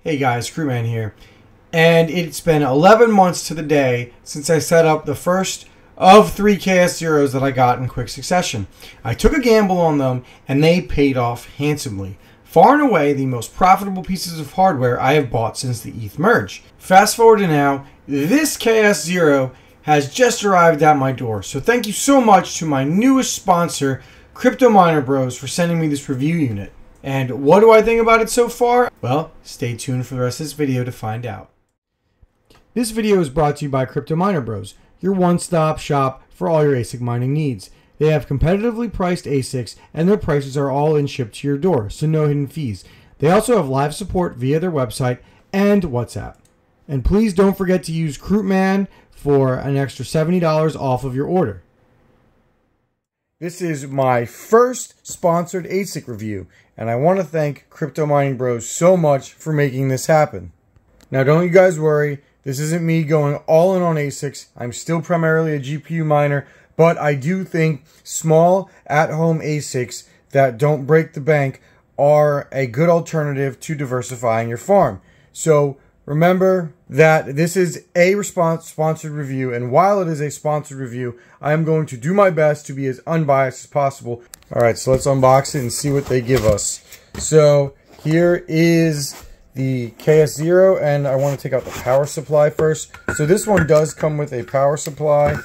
Hey guys, Crewman here. And it's been 11 months to the day since I set up the first of 3 KS0s that I got in quick succession. I took a gamble on them and they paid off handsomely. Far and away the most profitable pieces of hardware I have bought since the ETH merge. Fast forward to now, this KS0 has just arrived at my door. So thank you so much to my newest sponsor, Crypto Miner Bros, for sending me this review unit. And what do I think about it so far? Well, stay tuned for the rest of this video to find out. This video is brought to you by Crypto Miner Bros, your one-stop shop for all your ASIC mining needs. They have competitively priced ASICs and their prices are all in shipped to your door, so no hidden fees. They also have live support via their website and WhatsApp. And please don't forget to use Crewman for an extra $70 off of your order. This is my first sponsored ASIC review, and I want to thank Crypto Mining Bros so much for making this happen. Now don't you guys worry, this isn't me going all in on ASICs. I'm still primarily a GPU miner, but I do think small at-home ASICs that don't break the bank are a good alternative to diversifying your farm. So remember that this is a sponsored review, and while it is a sponsored review, I am going to do my best to be as unbiased as possible. Alright, so let's unbox it and see what they give us. So here is the KS0, and I want to take out the power supply first. So this one does come with a power supply.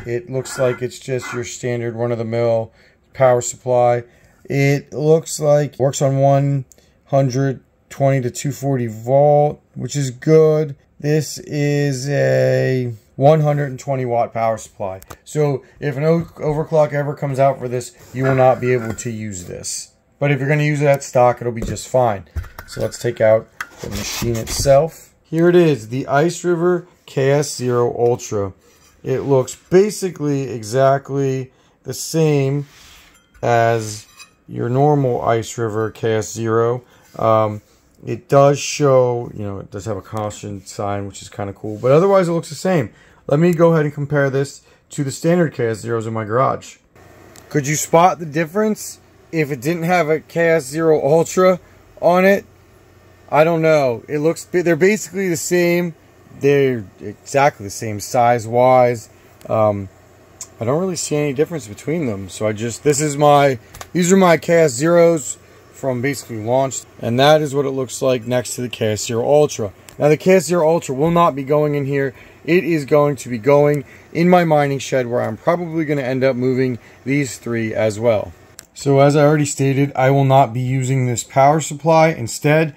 It looks like it's just your standard run-of-the-mill power supply. It looks like it works on 120 to 240 volt, which is good. This is a 120 watt power supply. So if an overclock ever comes out for this, you will not be able to use this. But if you're going to use it at stock, it'll be just fine. So let's take out the machine itself. Here it is, the Ice River KS0 ULTRA. It looks basically exactly the same as your normal Ice River KS0. It does show, it does have a caution sign, which is kind of cool, but otherwise it looks the same. Let me go ahead and compare this to the standard KS0s in my garage. Could you spot the difference if it didn't have a KS0 ULTRA on it? I don't know. They're basically the same. They're exactly the same size-wise. I don't really see any difference between them. So these are my KS0s from basically launch, and that is what it looks like next to the KS0 ULTRA. Now the KS0 ULTRA will not be going in here. It is going to be going in my mining shed, where I'm probably going to end up moving these 3 as well. So as I already stated, I will not be using this power supply. Instead,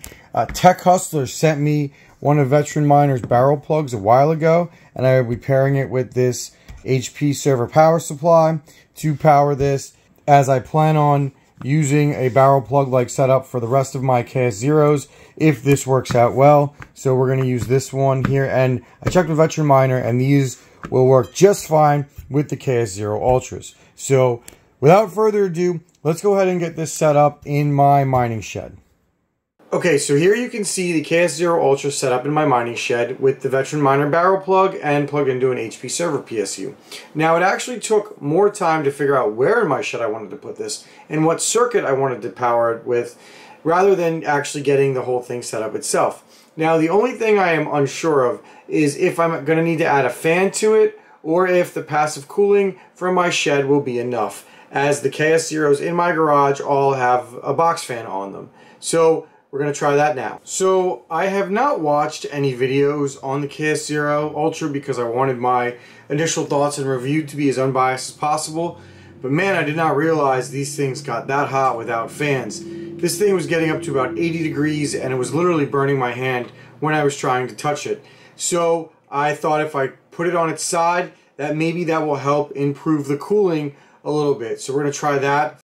Tech Hustler sent me one of Veteran Miner's barrel plugs a while ago, and I will be pairing it with this HP server power supply to power this, as I plan on using a barrel plug like setup for the rest of my KS0s if this works out well. So we're going to use this one here, and I checked with Veteran Miner and these will work just fine with the KS0 ULTRAs. So without further ado, let's go ahead and get this set up in my mining shed. Okay, so here you can see the KS0 ULTRA set up in my mining shed with the Veteran Miner barrel plug and plugged into an HP server PSU. Now it actually took more time to figure out where in my shed I wanted to put this and what circuit I wanted to power it with, rather than actually getting the whole thing set up itself. Now the only thing I am unsure of is if I'm going to need to add a fan to it, or if the passive cooling from my shed will be enough, as the KS0s in my garage all have a box fan on them. So we're going to try that now. So I have not watched any videos on the KS0 ULTRA because I wanted my initial thoughts and review to be as unbiased as possible. But man, I did not realize these things got that hot without fans. This thing was getting up to about 80 degrees and it was literally burning my hand when I was trying to touch it. So I thought if I put it on its side, that maybe that will help improve the cooling a little bit. So we're going to try that.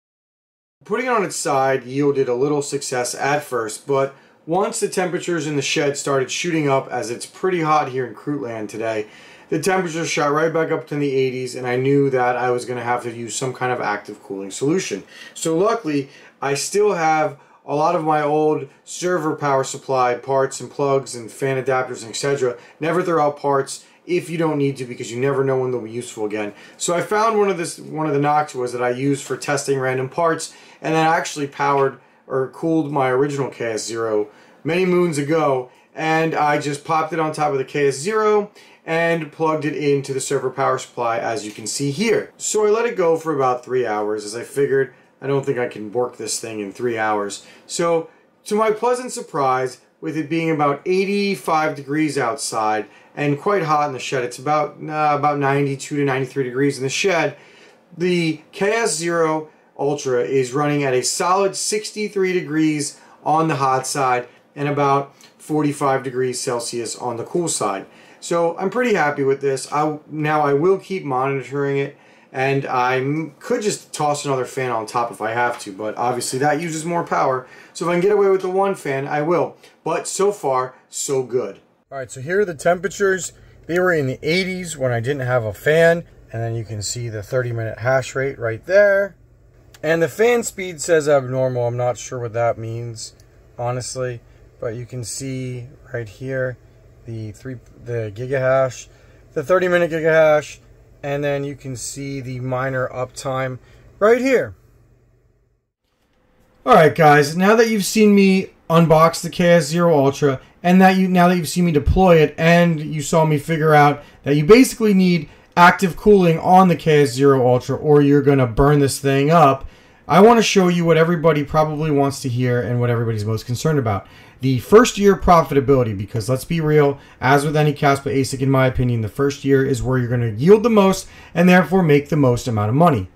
Putting it on its side yielded a little success at first, but once the temperatures in the shed started shooting up, as it's pretty hot here in Crootland today, the temperature shot right back up to the 80s, and I knew that I was going to have to use some kind of active cooling solution. So luckily, I still have a lot of my old server power supply parts and plugs and fan adapters and etc. Never throw out parts if you don't need to, because you never know when they'll be useful again. So I found one of the Noctuas that I use for testing random parts, and that actually powered or cooled my original KS0 many moons ago, and I just popped it on top of the KS0 and plugged it into the server power supply, as you can see here. So I let it go for about 3 hours, as I figured I don't think I can work this thing in 3 hours. So to my pleasant surprise, with it being about 85 degrees outside and quite hot in the shed, it's about 92 to 93 degrees in the shed, the KS0 ULTRA is running at a solid 63 degrees on the hot side and about 45 degrees Celsius on the cool side. So I'm pretty happy with this. Now I will keep monitoring it, and I could just toss another fan on top if I have to, but obviously that uses more power. So if I can get away with the one fan, I will. But so far, so good. Alright, so here are the temperatures. They were in the 80s when I didn't have a fan, and then you can see the 30-minute hash rate right there. And the fan speed says abnormal. I'm not sure what that means, honestly, but you can see right here the gigahash, the 30-minute gigahash, and then you can see the miner uptime right here. Alright guys, now that you've seen me unbox the KS0 ULTRA, and now that you've seen me deploy it, and you saw me figure out that you basically need active cooling on the KS0 ULTRA or you're going to burn this thing up, I want to show you what everybody probably wants to hear and what everybody's most concerned about. The first year profitability, because let's be real, as with any KASPA ASIC, in my opinion, the first year is where you're going to yield the most and therefore make the most amount of money.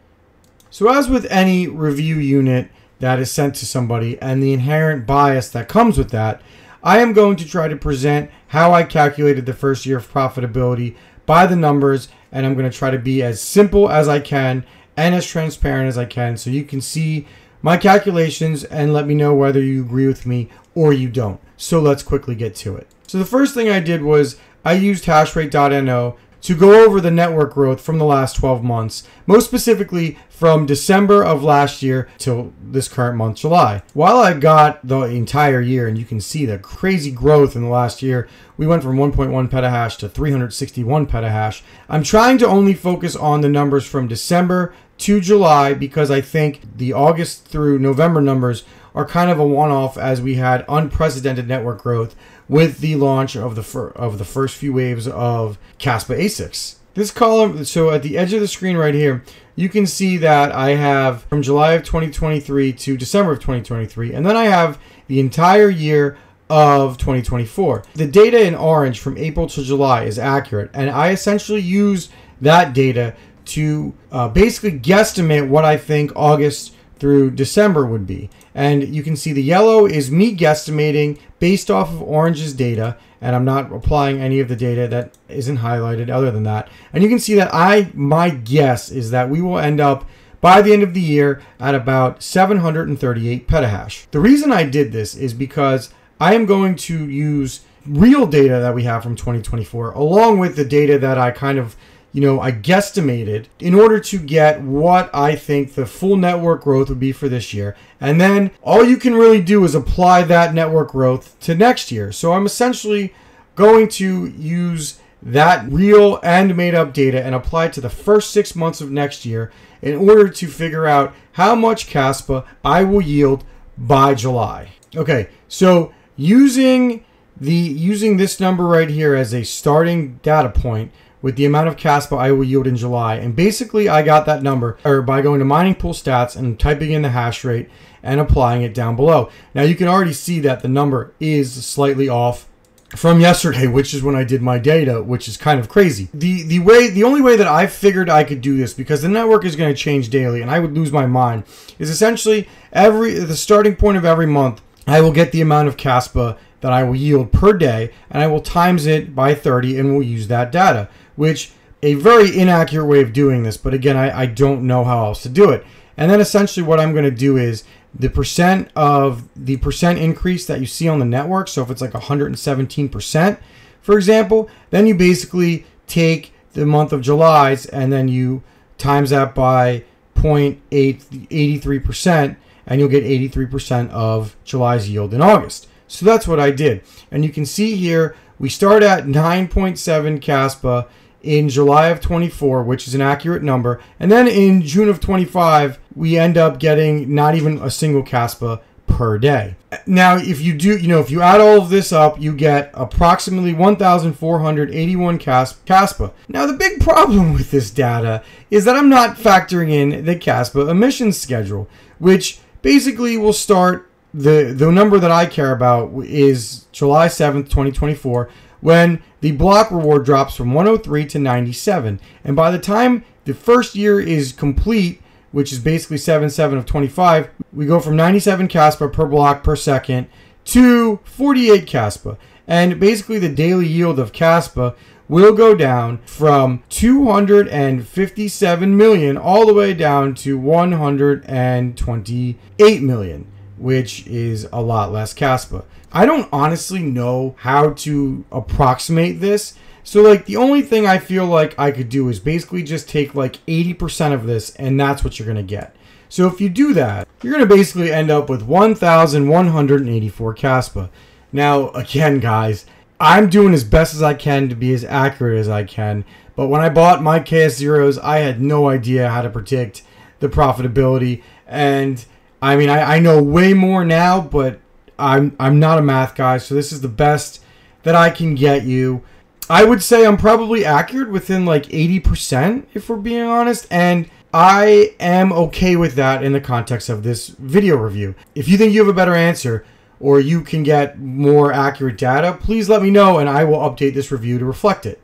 So as with any review unit that is sent to somebody and the inherent bias that comes with that, I am going to try to present how I calculated the first year of profitability by the numbers, and I'm going to try to be as simple as I can and as transparent as I can so you can see my calculations and let me know whether you agree with me or you don't. So let's quickly get to it. So the first thing I did was I used hashrate.no to go over the network growth from the last 12 months, most specifically from December of last year till this current month, July. While I got the entire year, and you can see the crazy growth in the last year, we went from 1.1 petahash to 361 petahash. I'm trying to only focus on the numbers from December to July because I think the August through November numbers are kind of a one-off, as we had unprecedented network growth with the launch of the first few waves of KASPA ASICs. This column, so at the edge of the screen right here, you can see that I have from July of 2023 to December of 2023, and then I have the entire year of 2024. The data in orange from April to July is accurate, and I essentially use that data to basically guesstimate what I think August through December would be. And you can see the yellow is me guesstimating based off of orange's data, and I'm not applying any of the data that isn't highlighted other than that. And you can see that my guess is that we will end up by the end of the year at about 738 petahash. The reason I did this is because I am going to use real data that we have from 2024 along with the data that I kind of I guesstimated in order to get what I think the full network growth would be for this year. And then all you can really do is apply that network growth to next year. So I'm essentially going to use that real and made up data and apply it to the first 6 months of next year in order to figure out how much KASPA I will yield by July. Okay, so using this number right here as a starting data point with the amount of KASPA I will yield in July. And basically I got that number by going to mining pool stats and typing in the hash rate and applying it down below. Now you can already see that the number is slightly off from yesterday, which is when I did my data, which is kind of crazy. The only way that I figured I could do this, because the network is going to change daily and I would lose my mind, is essentially the starting point of every month I will get the amount of KASPA that I will yield per day, and I will times it by 30 and we'll use that data, which a very inaccurate way of doing this, but again, I don't know how else to do it. And then essentially what I'm going to do is the percent increase that you see on the network. So if it's like 117%, for example, then you basically take the month of July's and then you times that by 0.83%, and you'll get 83% of July's yield in August. So that's what I did. And you can see here, we start at 9.7 KASPA in July of 24, which is an accurate number. And then in June of 25, we end up getting not even a single KASPA per day. Now, if you do, if you add all of this up, you get approximately 1,481 KASPA. Now, the big problem with this data is that I'm not factoring in the KASPA emissions schedule, which basically will start, the number that I care about is July 7th, 2024, when the block reward drops from 103 to 97. And by the time the first year is complete, which is basically 7/7 of 25, we go from 97 KASPA per block per second to 48 KASPA. And basically the daily yield of KASPA will go down from 257 million all the way down to 128 million, which is a lot less KASPA. I don't honestly know how to approximate this. So the only thing I feel like I could do is basically just take 80% of this, and that's what you're going to get. So if you do that, you're going to basically end up with 1,184 KASPA. Now, again, guys, I'm doing as best as I can to be as accurate as I can. But when I bought my KS0s, I had no idea how to predict the profitability. And I mean, I know way more now, but I'm not a math guy. So this is the best that I can get you. I would say I'm probably accurate within 80%, if we're being honest, and I am okay with that in the context of this video review. If you think you have a better answer or you can get more accurate data, please let me know and I will update this review to reflect it.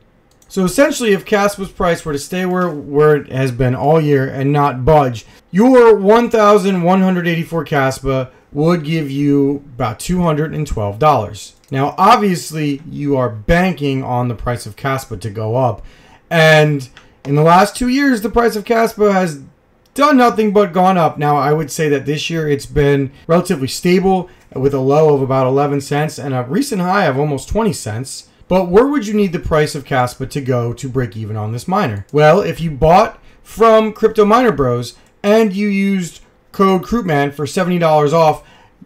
So essentially, if KASPA's price were to stay where it has been all year and not budge, your 1,184 KASPA would give you about $212. Now, obviously, you are banking on the price of KASPA to go up. And in the last 2 years, the price of KASPA has done nothing but gone up. Now, I would say that this year it's been relatively stable with a low of about 11 cents and a recent high of almost 20 cents. But where would you need the price of KASPA to go to break even on this miner? Well, if you bought from Crypto Miner Bros and you used code CRUITMAN for $70 off,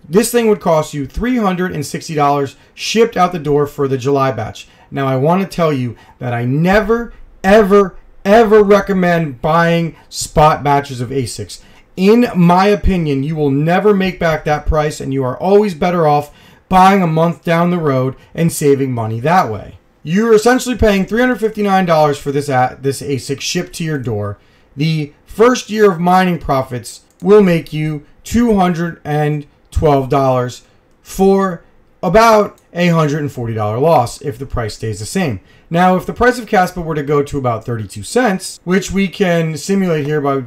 this thing would cost you $360 shipped out the door for the July batch. Now, I want to tell you that I never, ever, ever recommend buying spot batches of ASICs. In my opinion, you will never make back that price, and you are always better off buying a month down the road and saving money that way. You're essentially paying $359 for this ASIC shipped to your door. The first year of mining profits will make you $212 for about a $140 loss if the price stays the same. Now, if the price of KASPA were to go to about 32 cents, which we can simulate here by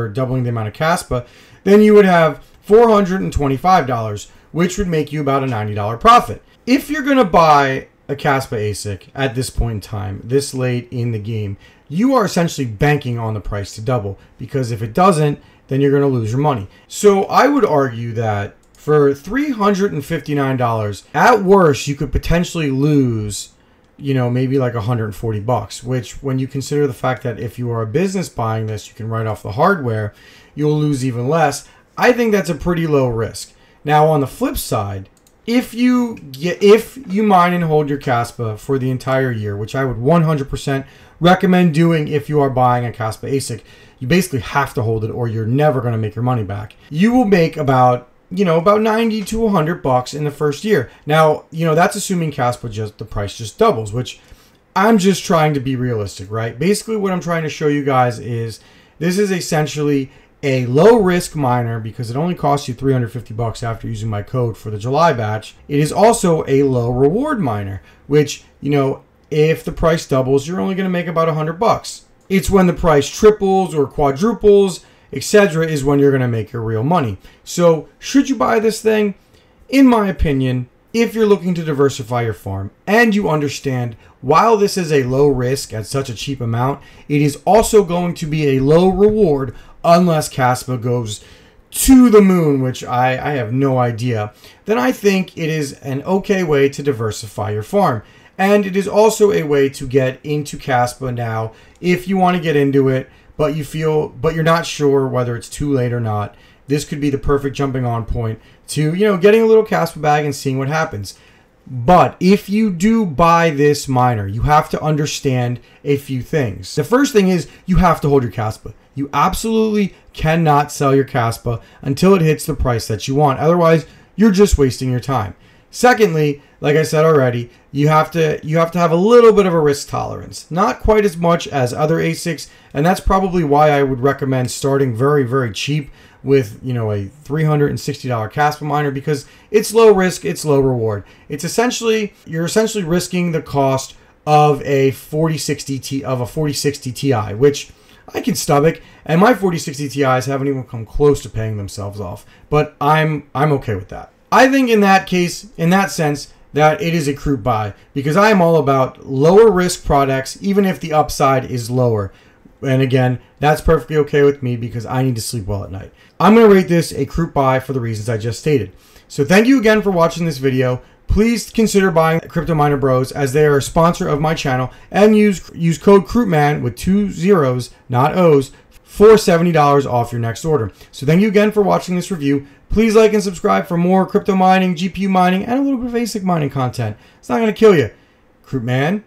doubling the amount of KASPA, then you would have $425, which would make you about a $90 profit. If you're going to buy a KASPA ASIC at this point in time, this late in the game, you are essentially banking on the price to double, because if it doesn't, then you're going to lose your money. So I would argue that for $359, at worst, you could potentially lose, maybe $140, which when you consider the fact that if you are a business buying this, you can write off the hardware, you'll lose even less. I think that's a pretty low risk. Now, on the flip side, if you mine and hold your KASPA for the entire year, which I would 100% recommend doing if you are buying a KASPA ASIC, you basically have to hold it or you're never going to make your money back. You will make about 90 to $100 in the first year. Now, that's assuming KASPA the price just doubles, which I'm just trying to be realistic, right? Basically, what I'm trying to show you guys is this is essentially a low risk miner because it only costs you $350 after using my code for the July batch. It is also a low reward miner, which, if the price doubles, you're only going to make about $100. It's when the price triples or quadruples, etc., is when you're going to make your real money. So should you buy this thing? In my opinion, if you're looking to diversify your farm and you understand while this is a low risk at such a cheap amount, it is also going to be a low reward unless KASPA goes to the moon, which I have no idea, then I think it is an okay way to diversify your farm. And it is also a way to get into KASPA now if you want to get into it, but you're not sure whether it's too late or not. This could be the perfect jumping on point to, getting a little KASPA bag and seeing what happens. But if you do buy this miner, you have to understand a few things. The first thing is you have to hold your KASPA. You absolutely cannot sell your KASPA until it hits the price that you want. Otherwise, you're just wasting your time. Secondly, like I said already, you have to have a little bit of a risk tolerance. Not quite as much as other ASICs, and that's probably why I would recommend starting very, very cheap with, a $360 KASPA miner, because it's low risk, it's low reward. You're essentially risking the cost of a 4060 Ti, which I can stomach, and my 4060 Ti's haven't even come close to paying themselves off. But I'm okay with that. I think in that case, in that sense, that it is a croup buy, because I am all about lower risk products, even if the upside is lower. And again, that's perfectly okay with me because I need to sleep well at night. I'm going to rate this a croup buy for the reasons I just stated. So thank you again for watching this video. Please consider buying Crypto Miner Bros, as they are a sponsor of my channel, and use code CROUPMAN with 2 zeros, not O's, for $70 off your next order. So thank you again for watching this review. Please like and subscribe for more crypto mining, GPU mining, and a little bit of ASIC mining content. It's not going to kill you. CROUPMAN